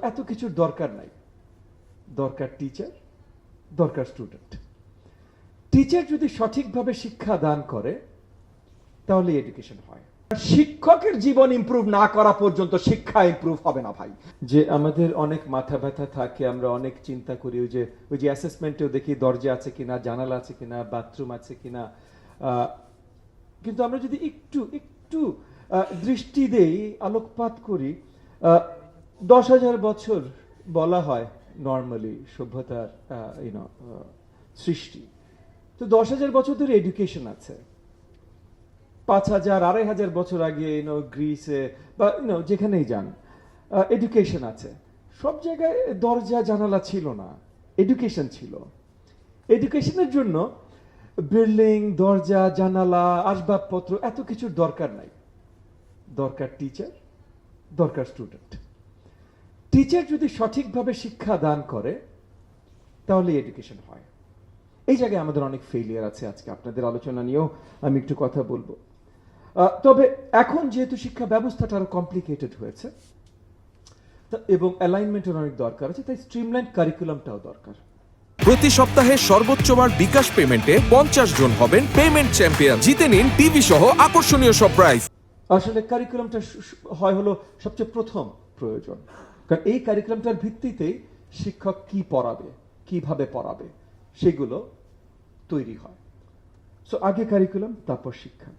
এত কিছুর দরকার নাই। দরকার টিচার, দরকার স্টুডেন্ট। টিচার যদি সঠিকভাবে শিক্ষা দান করে তাহলে এডুকেশন হয়। শিক্ষকের জীবন ইমপ্রুভ না করা পর্যন্ত শিক্ষা ইমপ্রুভ হবে না ভাই। যে আমাদের অনেক মাথা ব্যথা থাকে, আমরা অনেক চিন্তা করি, ওই যে অ্যাসেসমেন্টেও দেখি দরজা আছে কিনা, জানালা আছে কিনা, বাথরুম আছে কিনা, কিন্তু আমরা যদি একটু একটু দৃষ্টি দেই, আলোকপাত করি, 10,000 বছর বলা হয় নর্মালি সভ্যতার সৃষ্টি। তো 10,000 বছর ধরে এডুকেশন আছে। 5,000 2,500 বছর আগে গ্রিসে বা যেখানেই যান এডুকেশন আছে। সব জায়গায় দরজা জানালা ছিল না, এডুকেশন ছিল। এডুকেশনের জন্য বিল্ডিং, দরজা, জানালা, আসবাবপত্র এত কিছুর দরকার নাই। দরকার টিচার, দরকার স্টুডেন্ট। টিচার যদি সঠিকভাবে শিক্ষা দান করে তাহলে এডুকেশন হয়। এই জায়গায় আমাদের অনেক ফেলিয়ার আছে। আজকে আপনাদের আলোচনা নিয়েও আমি একটু কথা বলবো। তবে এখন যেহেতু শিক্ষা ব্যবস্থাটা আরো কমপ্লিকেটেড হয়েছে এবং অ্যালাইনমেন্টের অনেক দরকার আছে, তাই স্ট্রিমলাইন কারিকুলামটাও দরকার। প্রতি সপ্তাহে সর্বোচ্চবার বিকাশ পেমেন্টে 50 জন হবেন পেমেন্ট চ্যাম্পিয়ন। জিতে নিন টিভি সহ আকর্ষণীয় সব প্রাইজ। আসলে কারিকুলামটা হলো সবচেয়ে প্রথম প্রয়োজন, কারণ এই কারিকুলামটার ভিত্তিতেই শিক্ষক কি পড়াবে, কিভাবে পড়াবে সেগুলো তৈরি হয়। সো আগে কারিকুলাম, তারপর শিক্ষা।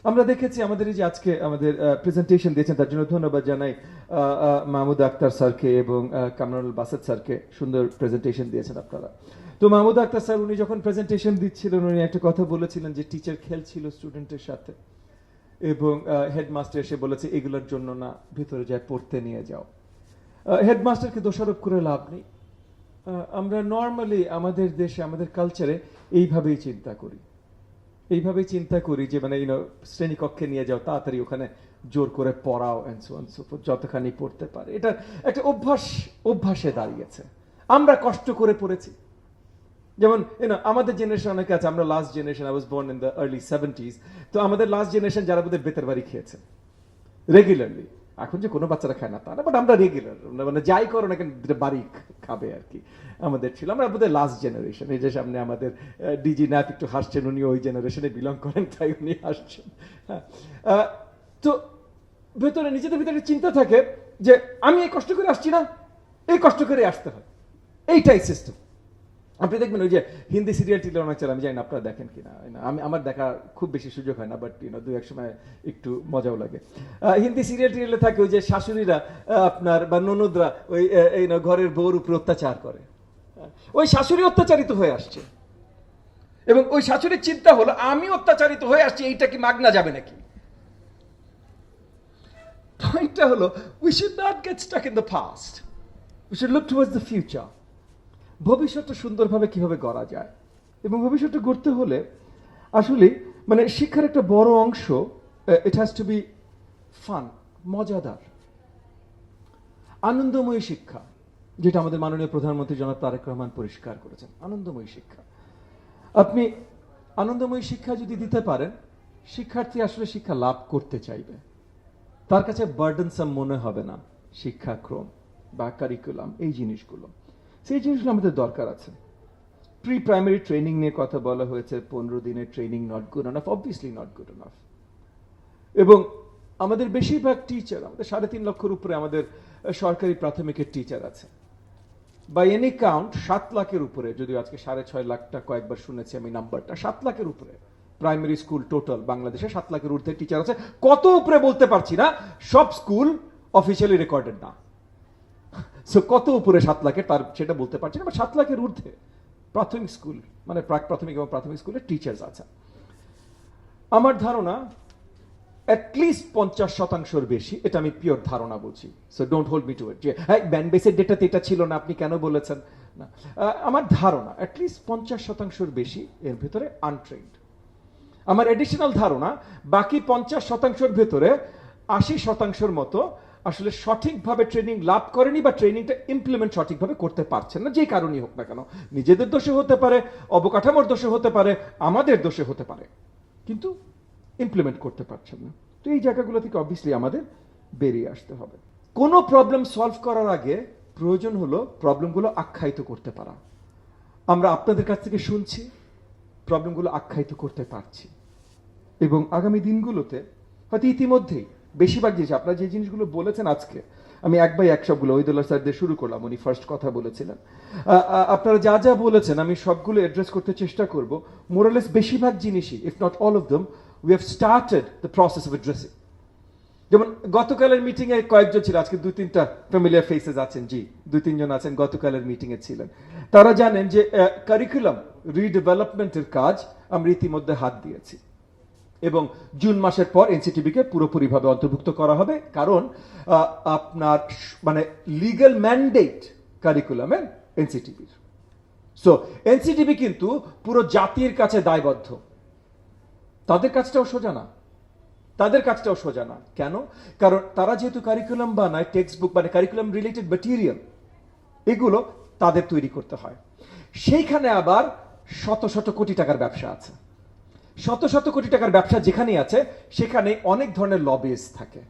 আমরা দেখেছি আমাদের এই যে আজকে আমাদের প্রেজেন্টেশন দিয়েছেন, তার জন্য ধন্যবাদ জানাই মাহমুদ আক্তার স্যারকে এবং কামরুল বাসেদ স্যারকে। সুন্দর প্রেজেন্টেশন দিয়েছেন আপনারা। তো মাহমুদ আক্তার স্যার উনি যখন প্রেজেন্টেশন দিচ্ছিলেন, উনি একটা কথা বলেছিলেন যে টিচার খেলছিল স্টুডেন্টের সাথে এবং হেডমাস্টার এসে বলেছে এগুলোর জন্য না, ভিতরে যায় পড়তে নিয়ে যাও। হেডমাস্টারকে দোষারোপ করে লাভ নেই। আমরা নর্মালি আমাদের দেশে, আমাদের কালচারে এইভাবেই চিন্তা করি। এইভাবেই চিন্তা করি যে শ্রেণীকক্ষে নিয়ে যাও, তাড়াতাড়ি ওখানে জোর করে পড়াও, যতখানি পড়তে পারে। এটা একটা অভ্যাসে দাঁড়িয়েছে। আমরা কষ্ট করে পড়েছি। যেমন আমাদের জেনারেশন অনেকে আছে, আমরা last generation, I was born in the early 70s। তো আমাদের লাস্ট জেনারেশন যারা বোধহয় বেতের বাড়ি খেয়েছে রেগুলারলি। এখন যে কোনো বাচ্চারা খায় না তা না, বাট আমরা রেগুলার, যাই করো না কেন বাড়ি খাবে আর কি আমাদের ছিল। আমরা বোধহয় লাস্ট জেনারেশন। এই যে সামনে আমাদের ডিজি ন্যাপ একটু হাসছেন, উনি ওই জেনারেশনে বিলং করেন, তাই উনি হাসছেন। হ্যাঁ, তো ভেতরে নিজেদের ভিতরে চিন্তা থাকে যে আমি এই কষ্ট করে আসছি না, এই কষ্ট করে আসতে হয়, এইটাই সিস্টেম। আপনি দেখবেন ওই যে হিন্দি সিরিয়াল টিরিয়াল অনেক চলে, আমি জানি না আপনারা দেখেন কিনা, আমার দেখা খুব বেশি সুযোগ হয় না, বাট দু এক সময় একটু মজাও লাগে। হিন্দি সিরিয়াল টিরিয়ালে থাকে ওই যে শাশুড়িরা আপনার বা ননদরা ওই ঘরের বউর উপরে অত্যাচার করে। ওই শাশুড়ি অত্যাচারিত হয়ে আসছে এবং ওই শাশুড়ির চিন্তা হলো আমি অত্যাচারিত হয়ে আসছি, এইটা কি মাগনা যাবে নাকি? পয়েন্টটা হলো we should not get stuck in the past. We should look towards the future. ভবিষ্যৎটা সুন্দরভাবে কিভাবে গড়া যায়, এবং ভবিষ্যৎটা গড়তে হলে আসলে শিক্ষার একটা বড় অংশ, it has to B fun, মজাদার, আনন্দময়ী শিক্ষা, যেটা আমাদের মাননীয় প্রধানমন্ত্রী জনাব তারেক রহমান পরিষ্কার করেছেন। আনন্দময়ী শিক্ষা। আপনি আনন্দময়ী শিক্ষা যদি দিতে পারেন, শিক্ষার্থী আসলে শিক্ষা লাভ করতে চাইবে, তার কাছে বার্ডেনসাম মনে হবে না শিক্ষাক্রম বা কারিকুলাম, এই জিনিসগুলো। সেই জিনিসগুলো আমাদের দরকার আছে। প্রি প্রাইমারি ট্রেনিং নিয়ে কথা বলা হয়েছে, 15 দিনের training not good enough, obviously not good enough. এবং আমাদের বেশিরভাগ টিচার, আমাদের 3.5 লক্ষের উপরে আমাদের সরকারি প্রাথমিকের টিচার আছে। বাই এনি কাউন্ট 7 লাখের উপরে, যদিও আজকে 6.5 লাখটা কয়েকবার শুনেছি আমি নাম্বারটা, 7 লাখের উপরে প্রাইমারি স্কুল টোটাল বাংলাদেশে 7 লাখের ঊর্ধ্বে টিচার আছে। কত উপরে বলতে পারছি না, সব স্কুল অফিসিয়ালি রেকর্ডেড না। সো কত উপরে 7 লাখের তার সেটা বলতে পারছি না, বাট 7 লাখের ঊর্ধ্বে প্রাথমিক স্কুল, প্রাক প্রাথমিক এবং প্রাথমিক স্কুলের টিচার্স আছে। আমার ধারণা অ্যাটলিস্ট 50% বেশি, এটা আমি পিওর ধারণা বলছি, so don't hold me to it যে হ্যাঁ ব্যান্ড বেসের ডেটাতে এটা ছিল না, আপনি কেন বলেছেন না। আমার ধারণা অ্যাটলিস্ট 50% বেশি এর ভিতরে আনট্রেন্ড। আমার এডিশনাল ধারণা বাকি 50%-এর ভেতরে 80%-এর মতো আসলে সঠিকভাবে ট্রেনিং লাভ করেনি বা ট্রেনিংটা ইমপ্লিমেন্ট সঠিকভাবে করতে পারছেন না, যে কারণেই হোক না কেন। নিজেদের দোষে হতে পারে, অবকাঠামোর দোষে হতে পারে, আমাদের দোষে হতে পারে, কিন্তু ইমপ্লিমেন্ট করতে পারছেন না। তো এই জায়গাগুলো থেকে অবভিয়াসলি আমাদের বেরিয়ে আসতে হবে। কোনো প্রবলেম সলভ করার আগে প্রয়োজন হলো প্রবলেমগুলো আখ্যায়িত করতে পারা। আমরা আপনাদের কাছ থেকে শুনছি, প্রবলেমগুলো আখ্যায়িত করতে পারছি, এবং আগামী দিনগুলোতে হয়তো ইতিমধ্যেই বেশিরভাগ জিনিস আপনারা যে জিনিসগুলো বলেছেন আজকে, আমি এক বাই এক সবগুলো ওহিদুল্লাহ স্যার দিয়ে শুরু করলাম, উনি ফার্স্ট কথা বলেছিলেন, আপনারা যা যা বলেছেন আমি সবগুলো অ্যাড্রেস করতে চেষ্টা করব। মোরালেস বেশিরভাগ জিনিসই, if not all of them, we have started the process of addressing. যেমন গতকালের মিটিং এ কয়েকজন ছিল, আজকে 2-3টা ফ্যামিলিয়ার ফেসেস আছেন, জি 2-3 জন আছেন গতকালের মিটিং এ ছিলেন। তারা জানেন যে কারিকুলাম রিডেভেলপমেন্টের কাজ আমরা ইতিমধ্যে হাত দিয়েছি, এবং জুন মাসের পর এনসিটিবিকে পুরোপুরিভাবে অন্তর্ভুক্ত করা হবে, কারণ আপনার মানে লিগ্যাল ম্যান্ডেট কারিকুলামের এনসিটিবির। সো এনসিটিবি কিন্তু পুরো জাতির কাছে দায়বদ্ধ। তাদের কাজটাও সোজা না, তাদের কাজটাও সোজা না। কেন? কারণ তারা যেহেতু কারিকুলাম বানায়, টেক্সট বুক মানে কারিকুলাম রিলেটেড ম্যাটেরিয়াল, এগুলো তাদের তৈরি করতে হয়। সেইখানে আবার শত শত কোটি টাকার ব্যবসা আছে। শত শত কোটি টাকার ব্যবসা যেখানেই আছে, সেখানে অনেক ধরনের লবিজ থাকে।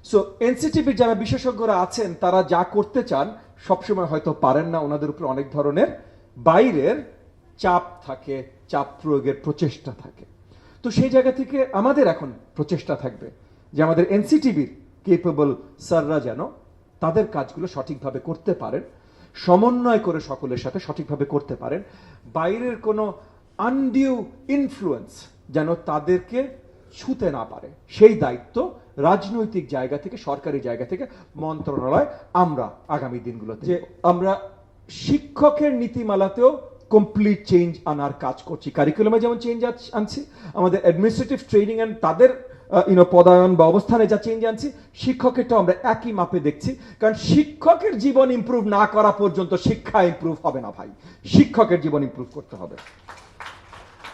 সো এনসিটিভির যারা বিশেষজ্ঞরা আছেন, তারা যা করতে চান সবসময় হয়তো পারেন না, ওনাদের উপর অনেক ধরনের বাইরের চাপ থাকে, চাপ প্রয়োগের প্রচেষ্টা থাকে। তো সেই জায়গা থেকে আমাদের এখন প্রচেষ্টা থাকবে যে আমাদের এনসিটিভির কেপেবল স্যাররা যেন তাদের কাজগুলো সঠিকভাবে করতে পারেন, সমন্বয় করে সকলের সাথে সঠিকভাবে করতে পারেন। বাইরের কোনো আনডিউ ইনফ্লুয়েন্স যেন তাদেরকে ছুতে না পারে, সেই দায়িত্ব রাজনৈতিক জায়গা থেকে, সরকারি জায়গা থেকে মন্ত্রণালয় আমরা আগামী দিনগুলোতে যে আমরা শিক্ষকের নীতিমালাতেও কমপ্লিট চেঞ্জ আনার কাজ করছি। কারিকুলামে যেমন চেঞ্জ আনছি, আমাদের অ্যাডমিনিস্ট্রেটিভ ট্রেনিং এন্ড তাদের পদায়ন বা অবস্থানে যা চেঞ্জ আনছি, শিক্ষকেরটাও আমরা একই মাপে দেখছি। কারণ শিক্ষকের জীবন ইমপ্রুভ না করা পর্যন্ত শিক্ষা ইমপ্রুভ হবে না ভাই, শিক্ষকের জীবন ইমপ্রুভ করতে হবে।